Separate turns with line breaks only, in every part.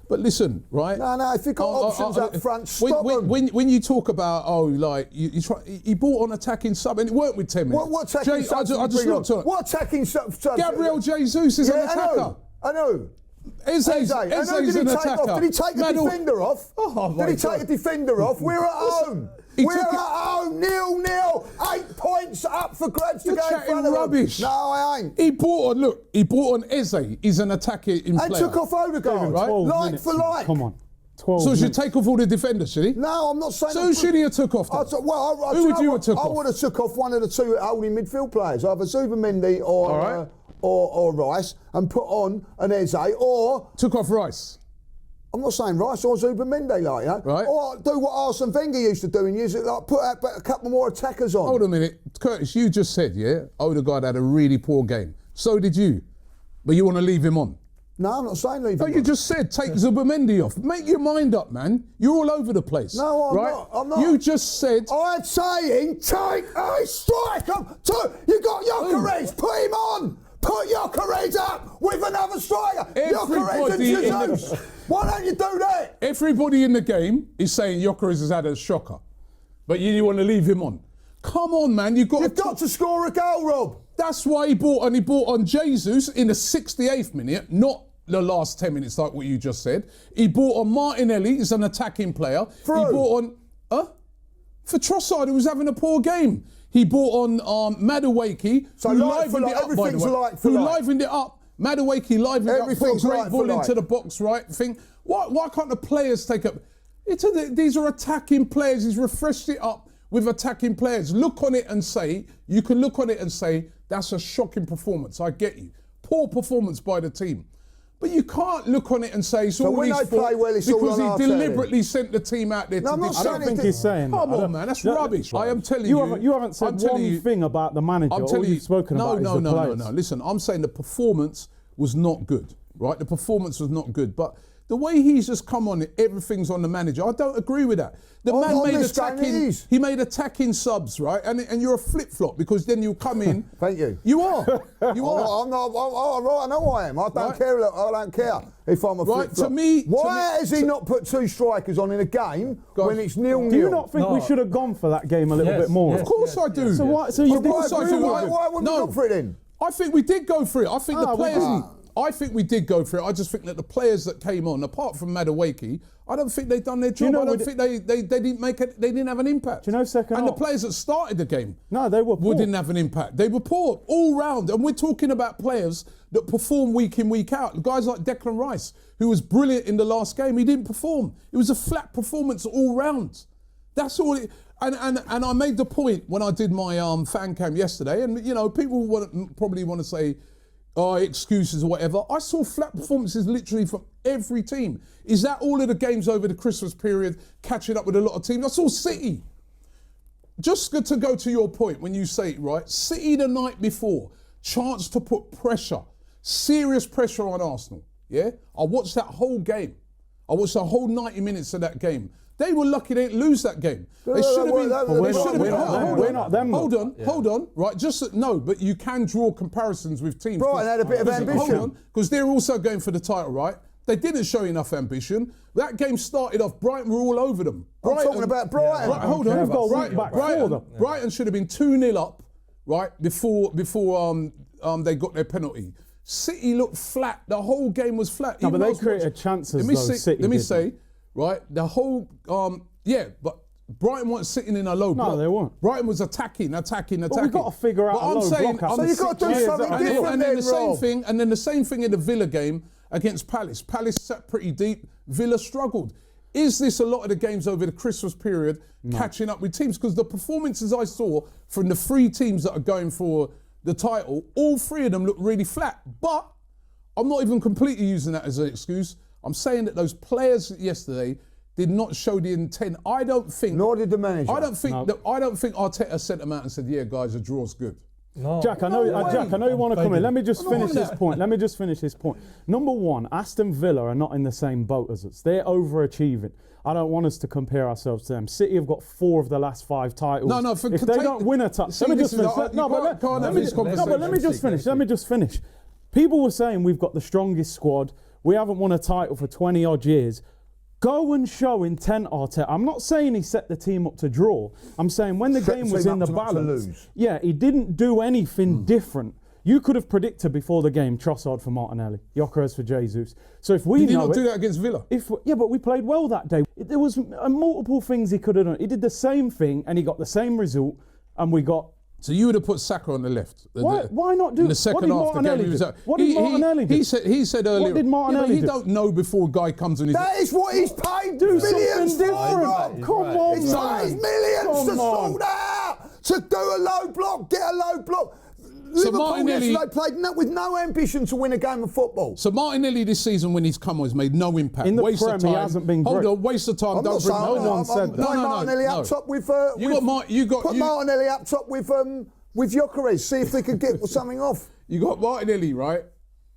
But listen, right?
No, if you've got options up front, stop them.
When you talk about, he brought on attacking sub, and it worked with 10 minutes.
What attacking sub?
I just looked at it.
What attacking sub?
Gabriel Jesus is an attacker.
I know.
Eze's an attacker.
Did he take a defender off? Did he take a defender off? We're at home. We're at home, 0-0, 8 points up for grabs to go in front of
rubbish.
No, I ain't.
He brought on Eze. He's an attacker in player.
And took off Odegaard,
right?
Like for like.
Come on. 12
so
minutes.
should take off all the defenders, should he?
No, I'm not saying.
So should he have took off then? Who would you have took off?
I would have took off one of the two holding midfield players, either Zubimendi or Rice, and put on an Eze, or
took off Rice.
I'm not saying Rice or Zubimendi, like, you know?
Right.
Or do what Arsene Wenger used to do and use it, like put a couple more attackers on.
Hold a minute, Curtis, you just said, Odegaard had a really poor game. So did you. But you want to leave him on?
No, I'm not saying leave him on.
You just said take Zubimendi off. Make your mind up, man. You're all over the place.
No, I'm not.
You just said...
I'm saying take a striker. You got Gyökeres, put him on. Put Gyökeres up with another striker. Gyökeres and Jesus. Why don't you do that?
Everybody in the game is saying Gyökeres has had a shocker. But you want to leave him on. Come on, man. You've got
to score a goal, Rob.
That's why he brought on Jesus in the 68th minute, not the last 10 minutes like what you just said. He brought on Martinelli, he's an attacking player. He brought on... For Trossard, who was having a poor game. He brought on Madueke, who livened it up, by the way. Livened it up. Madueke livened it up, put a great ball into the box, right? Why can't the players take up... These are attacking players. He's refreshed it up with attacking players. Look on it and say, you can look on it and say, that's a shocking performance. I get you. Poor performance by the team. But you can't look on it and say it's all his fault because he deliberately sent the team out there to
I don't think he's saying
Come on, man, that's rubbish. I am telling you.
You haven't said one thing about the manager. All you've spoken about is the players.
No. Listen, I'm saying the performance was not good, right? The performance was not good. But the way he's just come on it, everything's on the manager. I don't agree with that. The man made attacking subs, right? And you're a flip-flop because then you come in.
Thank you.
You are. You are.
I'm not. I know I am. I don't care. I don't care if I'm a flip-flop.
To me,
why has he not put two strikers on in a game when it's 0-0?
Do you not think we should have gone for that game a little bit more?
Of course I do.
So why? So you
why wouldn't we go for it then?
I think we did go for it. I think the players. I think we did go for it. I just think that the players that came on, apart from Madueke, I don't think they've done their job. I don't think they didn't make it. They didn't have an impact.
Do you know second half?
And the players that started the game,
they were poor.
Didn't have an impact. They were poor all round. And we're talking about players that perform week in, week out. Guys like Declan Rice, who was brilliant in the last game, he didn't perform. It was a flat performance all round. That's all. And I made the point when I did my fan cam yesterday. And people probably want to say, excuses or whatever. I saw flat performances literally from every team. Is that all of the games over the Christmas period catching up with a lot of teams? I saw City. Just to go to your point when you say it, right? City the night before, chance to put pressure, serious pressure on Arsenal. Yeah? I watched that whole game. I watched the whole 90 minutes of that game. They were lucky they didn't lose that game. They should have been.
We're not them.
Hold on. Right, but you can draw comparisons with teams.
Brighton had a bit of ambition.
Hold on, because they're also going for the title, right? They didn't show enough ambition. That game started off, Brighton were all over them.
I'm talking about Brighton.
Right, hold on. Brighton should have been 2-0 up, right, before they got their penalty. City looked flat. The whole game was flat.
No, but they created chances,
Let me say, right, the whole, but Brighton weren't sitting in a low block.
No, they weren't.
Brighton was attacking. But
we've got to figure out a low block.
So you've got to do something different
and then the same thing in the Villa game against Palace. Palace sat pretty deep. Villa struggled. Is this a lot of the games over the Christmas period catching up with teams? Because the performances I saw from the three teams that are going for the title, all three of them look really flat. But I'm not even completely using that as an excuse. I'm saying that those players yesterday did not show the intent. I don't think.
Nor did the manager.
I don't think Arteta sent them out and said, "Yeah, guys, a draw's good."
No. Jack, I know you want to come in. Let me just finish this point. Number one, Aston Villa are not in the same boat as us. They're overachieving. I don't want us to compare ourselves to them. City have got 4 of the last 5 titles. If they don't win a title, let me just finish. People were saying we've got the strongest squad. we haven't won a title for 20 odd years. Go and show intent, Arteta. I'm not saying he set the team up to draw. I'm saying when the game was in the balance, yeah, he didn't do anything different. You could have predicted before the game Trossard for Martinelli, Gyökeres for Jesus. So if we
Did he
know
not do that against Villa?
Yeah, but we played well that day. There was multiple things he could have done. He did the same thing and he got the same result, and we got.
So you would have put Saka on the left.
Why not do
in the second half? The game he was out.
What did Martinelli do?
He said earlier.
What did Martinelli
you don't know before a guy comes and he's.
That is what he's paid
Do
millions
something
for.
different. Come on,
He's
man.
paid millions to
Come on.
sort out, to do a low block, get a low block.
So
Liverpool
Martinelli
yesterday played with no ambition to win a game of football.
So Martinelli this season, when he's come on, has made no impact.
In the
waste
Prem,
of time.
he hasn't been
Hold
great.
on, waste of time.
I'm
Don't
not
bring
saying
no one said that.
Put Martinelli up top with. Put Martinelli up top with Gyökeres. See if they could get something off.
You got Martinelli, right?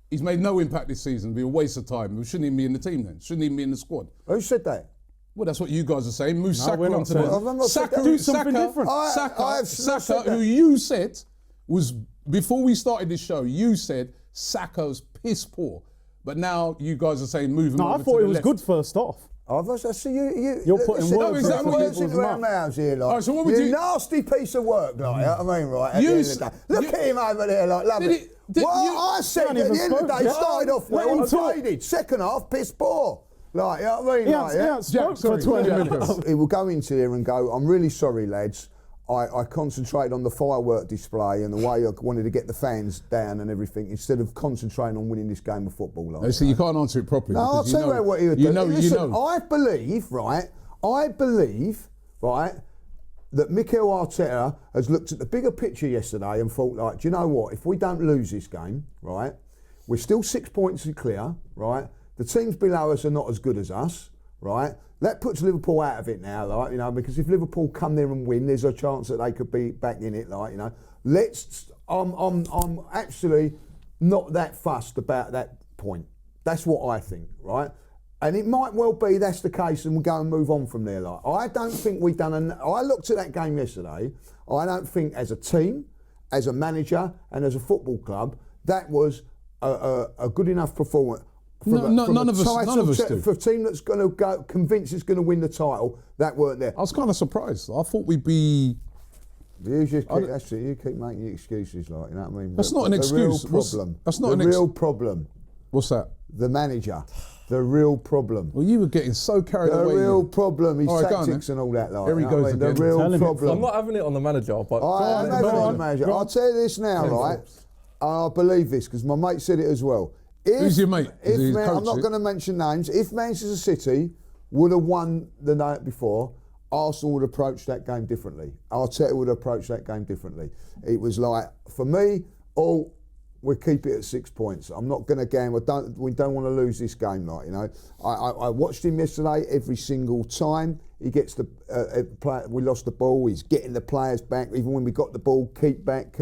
He's made no impact this season. It'd be a waste of time. We shouldn't even be in the team then. Shouldn't even be in the squad.
Who said that?
Well, that's what you guys are saying. Move Saka
we're not
onto
saying
the
that.
Saka,
Do something different.
Saka, who you said was, before we started this show, you said Saka's piss poor. But now you guys are saying move him
No, I
over
thought
to
it was
the
good first off.
I see you.
You're putting
listen,
words
putting
into
words
people's
into our
mouth.
mouths here, like.
All right, so what would you-
nasty piece of work, like. You know what I mean, right? At
You
the end
s-
of the day. Look
you-
at him over there, like, love
Did
it.
it-
Well,
you-
I said
Can't
at the
even
end of the
spoke
day,
yet.
started off
Let
well
him
and
talk.
traded. Second half, piss poor. Like, you know what I mean?
He
Like,
hasn't spoke for
sorry.
20
Yeah,
minutes.
He will go into there and go, I'm really sorry, lads. I concentrated on the firework display and the way I wanted to get the fans down and everything instead of concentrating on winning this game of football. Like,
So you can't answer it properly.
no, I'll
because
tell you what he would do.
You know,
Listen, I believe, right, that Mikel Arteta has looked at the bigger picture yesterday and thought, like, do you know what? If we don't lose this game, right, we're still 6 points clear, right? The teams below us are not as good as us, right? That puts Liverpool out of it now, like, you know, because if Liverpool come there and win, there's a chance that they could be back in it, like, you know. I'm actually not that fussed about that point. That's what I think, right? And it might well be that's the case and we'll go and move on from there. Like, I don't think we've done I looked at that game yesterday, I don't think as a team, as a manager and as a football club, that was a good enough performance.
None of us do.
For a team that's going to go convinced it's going to win the title, that weren't there.
I was kind of surprised. I thought we'd be.
You just keep, that's it. You keep making excuses, like, you know what I mean.
That's not an excuse.
The real problem.
That's not
the
an
real problem.
What's that?
The manager. The real problem.
Well, you were getting so carried
The
away.
real problem. His
All right, go on,
tactics and all that. Like,
Here he
you know what I
goes
mean? The
again.
real
Tell him it.
problem.
I'm not having it on the manager, but
I am having it on the manager.
Go on.
I'll tell you this now, right? I believe this because my mate said it as well.
Who's your mate? Is he
I'm
coach,
not
is
going to mention names. If Manchester City would have won the night before, Arsenal would approach that game differently. Arteta would approach that game differently. It was like, for me, we'll keep it at 6 points. I'm not going to gamble. We don't want to lose this game, like, you know. I watched him yesterday every single time. He gets the we lost the ball. He's getting the players back. Even when we got the ball, keep back.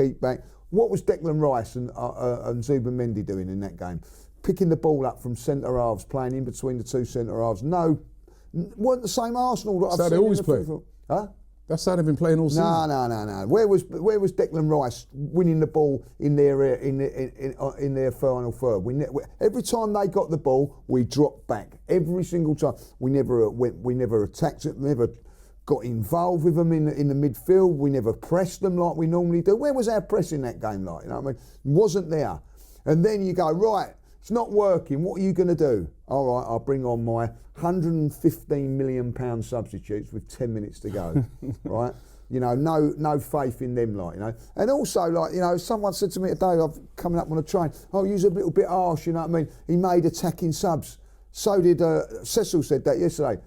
What was Declan Rice and Zubimendi doing in that game? Picking the ball up from centre halves, playing in between the two centre halves. No, weren't the same Arsenal that I've
That's how
seen
they always
in the
play.
football. Huh?
That's how they've been playing all season.
No. Where was Declan Rice winning the ball in their final third? Every time they got the ball, we dropped back. Every single time. We never attacked it. Never got involved with them in the midfield. We never pressed them like we normally do. Where was our press in that game like? You know what I mean? Wasn't there. And then you go, right, it's not working. What are you going to do? All right, I'll bring on my £115 million substitutes with 10 minutes to go. Right? You know, no faith in them, like, you know. And also, like, you know, someone said to me today, I've coming up on a train, he was a little bit harsh, you know what I mean? He made attacking subs. So did Cecil said that yesterday.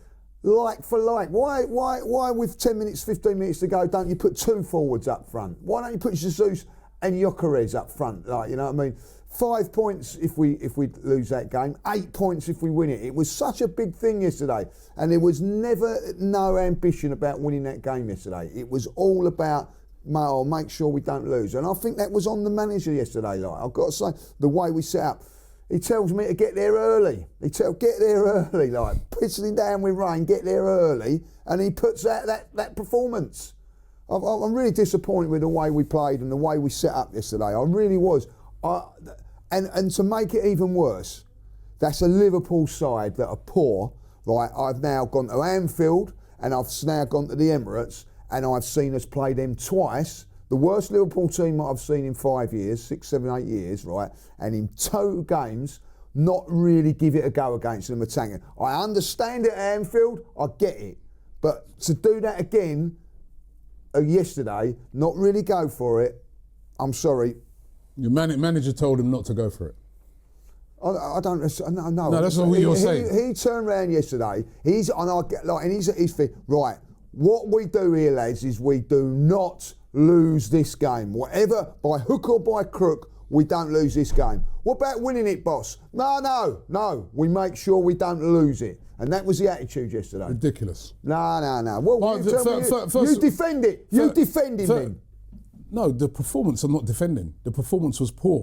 Like for like, why with 10 minutes, 15 minutes to go, don't you put two forwards up front? Why don't you put Jesus and Gyökeres up front? Like, you know what I mean? 5 points if we lose that game, 8 points if we win it. It was such a big thing yesterday, and there was never no ambition about winning that game yesterday. It was all about make sure we don't lose, and I think that was on the manager yesterday. Like, I've got to say, the way we set up. He tells me to get there early. Get there early, like pissing down with rain, get there early, and he puts out that performance. I'm really disappointed with the way we played and the way we set up yesterday. I really was. And to make it even worse, That's a Liverpool side that are poor, right? I've now gone to Anfield and I've now gone to the Emirates and I've seen us play them twice. The worst Liverpool team I've seen in 5 years, 6, 7, 8 years, right? And in 2 games, not really give it a go against them attacking. I understand it at Anfield, I get it. But to do that again yesterday, not really go for it, I'm sorry.
Your manager told him not to go for it.
I don't. No.
No, that's not what you're saying.
He turned around yesterday. He's right. What we do here, lads, is we do not lose this game. Whatever, by hook or by crook, we don't lose this game. What about winning it, boss? No. We make sure we don't lose it. And that was the attitude yesterday.
Ridiculous.
No. Well, you defend it. You defend him then.
No, the performance I'm not defending. The performance was poor.